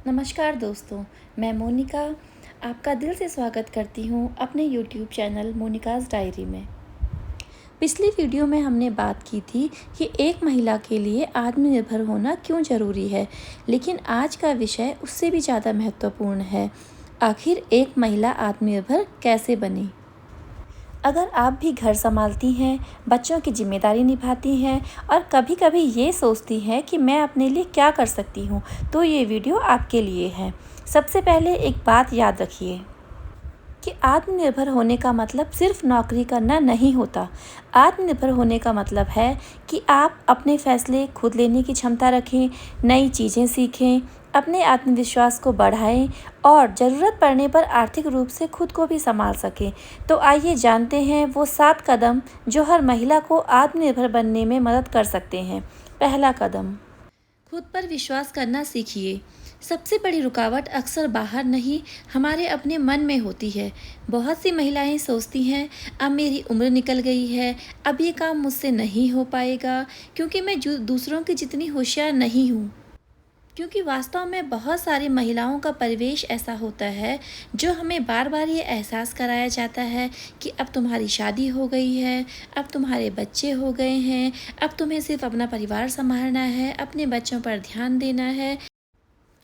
नमस्कार दोस्तों, मैं मोनिका आपका दिल से स्वागत करती हूँ अपने यूट्यूब चैनल मोनिकाज़ डायरी में। पिछली वीडियो में हमने बात की थी कि एक महिला के लिए आत्मनिर्भर होना क्यों ज़रूरी है, लेकिन आज का विषय उससे भी ज़्यादा महत्वपूर्ण है। आखिर एक महिला आत्मनिर्भर कैसे बने? अगर आप भी घर संभालती हैं, बच्चों की जिम्मेदारी निभाती हैं और कभी-कभी ये सोचती हैं कि मैं अपने लिए क्या कर सकती हूँ, तो ये वीडियो आपके लिए है। सबसे पहले एक बात याद रखिए कि आत्मनिर्भर होने का मतलब सिर्फ नौकरी करना नहीं होता। आत्मनिर्भर होने का मतलब है कि आप अपने फैसले खुद लेने की क्षमता रखें, नई चीज़ें सीखें, अपने आत्मविश्वास को बढ़ाएं और ज़रूरत पड़ने पर आर्थिक रूप से खुद को भी संभाल सकें। तो आइए जानते हैं वो 7 कदम जो हर महिला को आत्मनिर्भर बनने में मदद कर सकते हैं। पहला कदम, खुद पर विश्वास करना सीखिए। सबसे बड़ी रुकावट अक्सर बाहर नहीं, हमारे अपने मन में होती है। बहुत सी महिलाएं सोचती हैं, अब मेरी उम्र निकल गई है, अब ये काम मुझसे नहीं हो पाएगा, क्योंकि मैं दूसरों की जितनी होशियार नहीं हूँ। क्योंकि वास्तव में बहुत सारी महिलाओं का परिवेश ऐसा होता है जो हमें बार बार ये एहसास कराया जाता है कि अब तुम्हारी शादी हो गई है, अब तुम्हारे बच्चे हो गए हैं, अब तुम्हें सिर्फ अपना परिवार संभालना है, अपने बच्चों पर ध्यान देना है,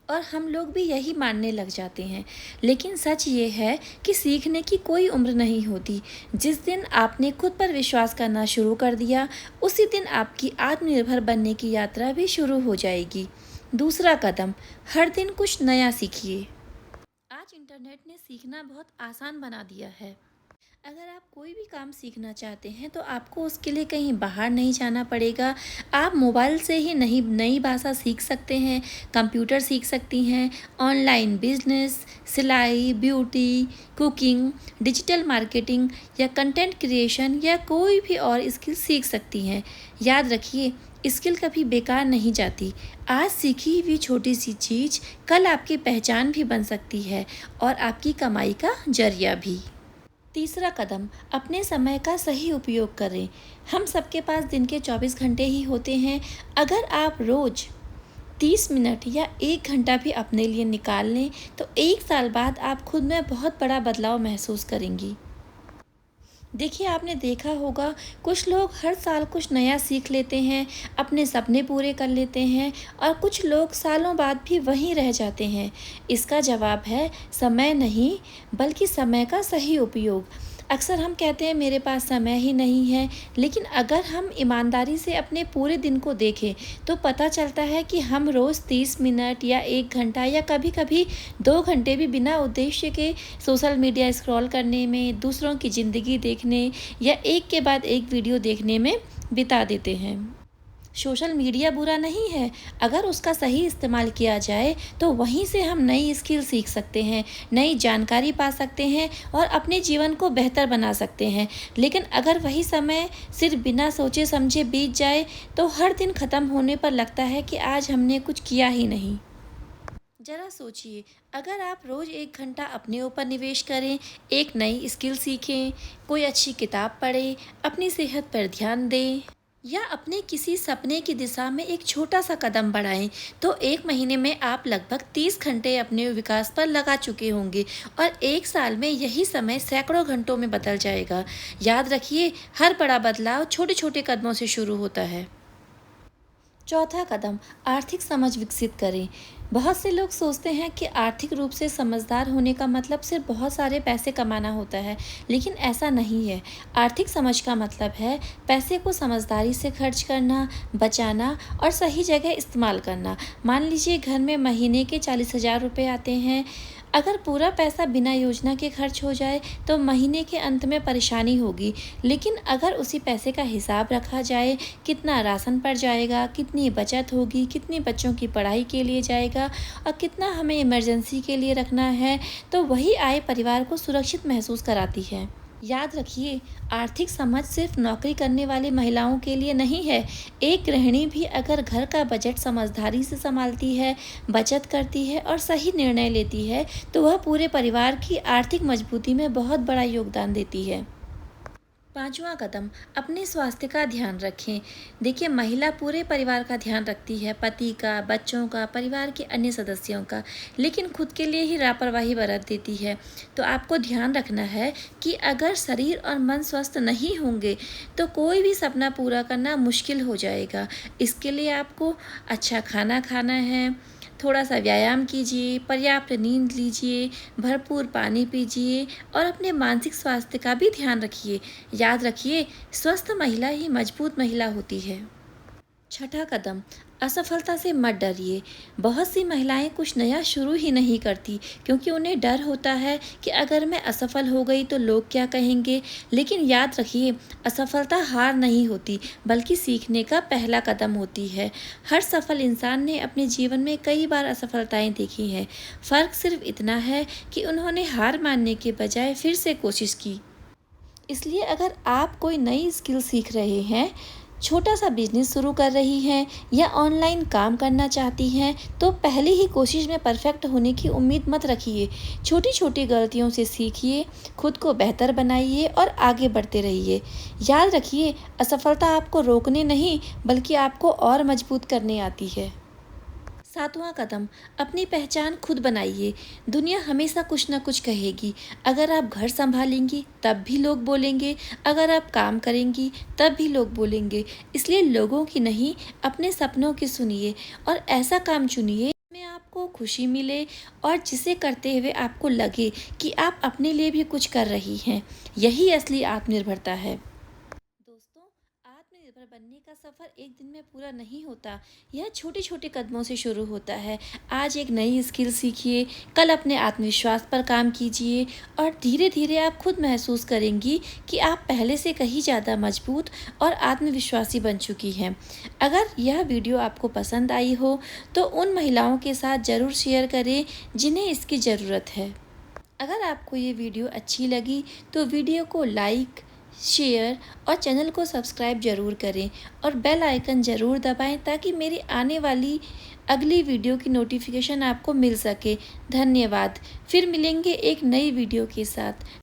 और हम लोग भी यही मानने लग जाते हैं। लेकिन सच ये है कि सीखने की कोई उम्र नहीं होती। जिस दिन आपने खुद पर विश्वास करना शुरू कर दिया, उसी दिन आपकी आत्मनिर्भर बनने की यात्रा भी शुरू हो जाएगी। दूसरा कदम, हर दिन कुछ नया सीखिए। आज इंटरनेट ने सीखना बहुत आसान बना दिया है। अगर आप कोई भी काम सीखना चाहते हैं तो आपको उसके लिए कहीं बाहर नहीं जाना पड़ेगा। आप मोबाइल से ही नई नई भाषा सीख सकते हैं, कंप्यूटर सीख सकती हैं, ऑनलाइन बिजनेस, सिलाई, ब्यूटी, कुकिंग, डिजिटल मार्केटिंग या कंटेंट क्रिएशन या कोई भी और स्किल सीख सकती हैं। याद रखिए, स्किल कभी बेकार नहीं जाती। आज सीखी हुई छोटी सी चीज़ कल आपकी पहचान भी बन सकती है और आपकी कमाई का जरिया भी। तीसरा कदम, अपने समय का सही उपयोग करें। हम सबके पास दिन के 24 घंटे ही होते हैं। अगर आप रोज़ 30 मिनट या 1 घंटा भी अपने लिए निकाल लें तो 1 साल बाद आप खुद में बहुत बड़ा बदलाव महसूस करेंगी। देखिए, आपने देखा होगा कुछ लोग हर साल कुछ नया सीख लेते हैं, अपने सपने पूरे कर लेते हैं, और कुछ लोग सालों बाद भी वहीं रह जाते हैं। इसका जवाब है समय नहीं, बल्कि समय का सही उपयोग। अक्सर हम कहते हैं मेरे पास समय ही नहीं है, लेकिन अगर हम ईमानदारी से अपने पूरे दिन को देखें तो पता चलता है कि हम रोज़ 30 मिनट या 1 घंटा या कभी कभी 2 घंटे भी बिना उद्देश्य के सोशल मीडिया स्क्रॉल करने में, दूसरों की ज़िंदगी देखने या एक के बाद एक वीडियो देखने में बिता देते हैं। सोशल मीडिया बुरा नहीं है, अगर उसका सही इस्तेमाल किया जाए तो वहीं से हम नई स्किल सीख सकते हैं, नई जानकारी पा सकते हैं और अपने जीवन को बेहतर बना सकते हैं। लेकिन अगर वही समय सिर्फ बिना सोचे समझे बीत जाए तो हर दिन ख़त्म होने पर लगता है कि आज हमने कुछ किया ही नहीं। जरा सोचिए, अगर आप रोज़ 1 घंटा अपने ऊपर निवेश करें, एक नई स्किल सीखें, कोई अच्छी किताब पढ़ें, अपनी सेहत पर ध्यान दें या अपने किसी सपने की दिशा में एक छोटा सा कदम बढ़ाएं, तो 1 महीने में आप लगभग 30 घंटे अपने विकास पर लगा चुके होंगे और 1 साल में यही समय सैकड़ों घंटों में बदल जाएगा। याद रखिए, हर बड़ा बदलाव छोटे छोटे कदमों से शुरू होता है। चौथा कदम, आर्थिक समझ विकसित करें। बहुत से लोग सोचते हैं कि आर्थिक रूप से समझदार होने का मतलब सिर्फ बहुत सारे पैसे कमाना होता है, लेकिन ऐसा नहीं है। आर्थिक समझ का मतलब है पैसे को समझदारी से खर्च करना, बचाना और सही जगह इस्तेमाल करना। मान लीजिए घर में महीने के 40,000 रुपये आते हैं। अगर पूरा पैसा बिना योजना के खर्च हो जाए तो महीने के अंत में परेशानी होगी, लेकिन अगर उसी पैसे का हिसाब रखा जाए, कितना राशन पर जाएगा, कितनी बचत होगी, कितनी बच्चों की पढ़ाई के लिए जाएगा और कितना हमें इमरजेंसी के लिए रखना है, तो वही आय परिवार को सुरक्षित महसूस कराती है। याद रखिए, आर्थिक समझ सिर्फ नौकरी करने वाली महिलाओं के लिए नहीं है। एक गृहिणी भी अगर घर का बजट समझदारी से संभालती है, बचत करती है और सही निर्णय लेती है, तो वह पूरे परिवार की आर्थिक मजबूती में बहुत बड़ा योगदान देती है। पांचवा कदम, अपने स्वास्थ्य का ध्यान रखें। देखिए, महिला पूरे परिवार का ध्यान रखती है, पति का, बच्चों का, परिवार के अन्य सदस्यों का, लेकिन खुद के लिए ही लापरवाही बरत देती है। तो आपको ध्यान रखना है कि अगर शरीर और मन स्वस्थ नहीं होंगे तो कोई भी सपना पूरा करना मुश्किल हो जाएगा। इसके लिए आपको अच्छा खाना खाना है, थोड़ा सा व्यायाम कीजिए, पर्याप्त नींद लीजिए, भरपूर पानी पीजिए और अपने मानसिक स्वास्थ्य का भी ध्यान रखिए। याद रखिए, स्वस्थ महिला ही मजबूत महिला होती है। छठा कदम, असफलता से मत डरिए। बहुत सी महिलाएं कुछ नया शुरू ही नहीं करती क्योंकि उन्हें डर होता है कि अगर मैं असफल हो गई तो लोग क्या कहेंगे। लेकिन याद रखिए, असफलता हार नहीं होती बल्कि सीखने का पहला कदम होती है। हर सफल इंसान ने अपने जीवन में कई बार असफलताएं देखी हैं। फ़र्क सिर्फ इतना है कि उन्होंने हार मानने के बजाय फिर से कोशिश की। इसलिए अगर आप कोई नई स्किल सीख रहे हैं, छोटा सा बिजनेस शुरू कर रही हैं या ऑनलाइन काम करना चाहती हैं, तो पहली ही कोशिश में परफेक्ट होने की उम्मीद मत रखिए। छोटी छोटी गलतियों से सीखिए, खुद को बेहतर बनाइए और आगे बढ़ते रहिए। याद रखिए, असफलता आपको रोकने नहीं बल्कि आपको और मजबूत करने आती है। सातवां कदम, अपनी पहचान खुद बनाइए। दुनिया हमेशा कुछ ना कुछ कहेगी। अगर आप घर संभालेंगी तब भी लोग बोलेंगे, अगर आप काम करेंगी तब भी लोग बोलेंगे। इसलिए लोगों की नहीं, अपने सपनों की सुनिए और ऐसा काम चुनिए जिसमें आपको खुशी मिले और जिसे करते हुए आपको लगे कि आप अपने लिए भी कुछ कर रही हैं। यही असली आत्मनिर्भरता है। दोस्तों, आत्मनिर्भर बनने का सफ़र एक दिन में पूरा नहीं होता। यह छोटे छोटे कदमों से शुरू होता है। आज एक नई स्किल सीखिए, कल अपने आत्मविश्वास पर काम कीजिए और धीरे धीरे आप खुद महसूस करेंगी कि आप पहले से कहीं ज़्यादा मजबूत और आत्मविश्वासी बन चुकी हैं। अगर यह वीडियो आपको पसंद आई हो तो उन महिलाओं के साथ ज़रूर शेयर करें जिन्हें इसकी ज़रूरत है। अगर आपको ये वीडियो अच्छी लगी तो वीडियो को लाइक, शेयर और चैनल को सब्सक्राइब ज़रूर करें और बेल आइकन ज़रूर दबाएं ताकि मेरी आने वाली अगली वीडियो की नोटिफिकेशन आपको मिल सके। धन्यवाद। फिर मिलेंगे एक नई वीडियो के साथ।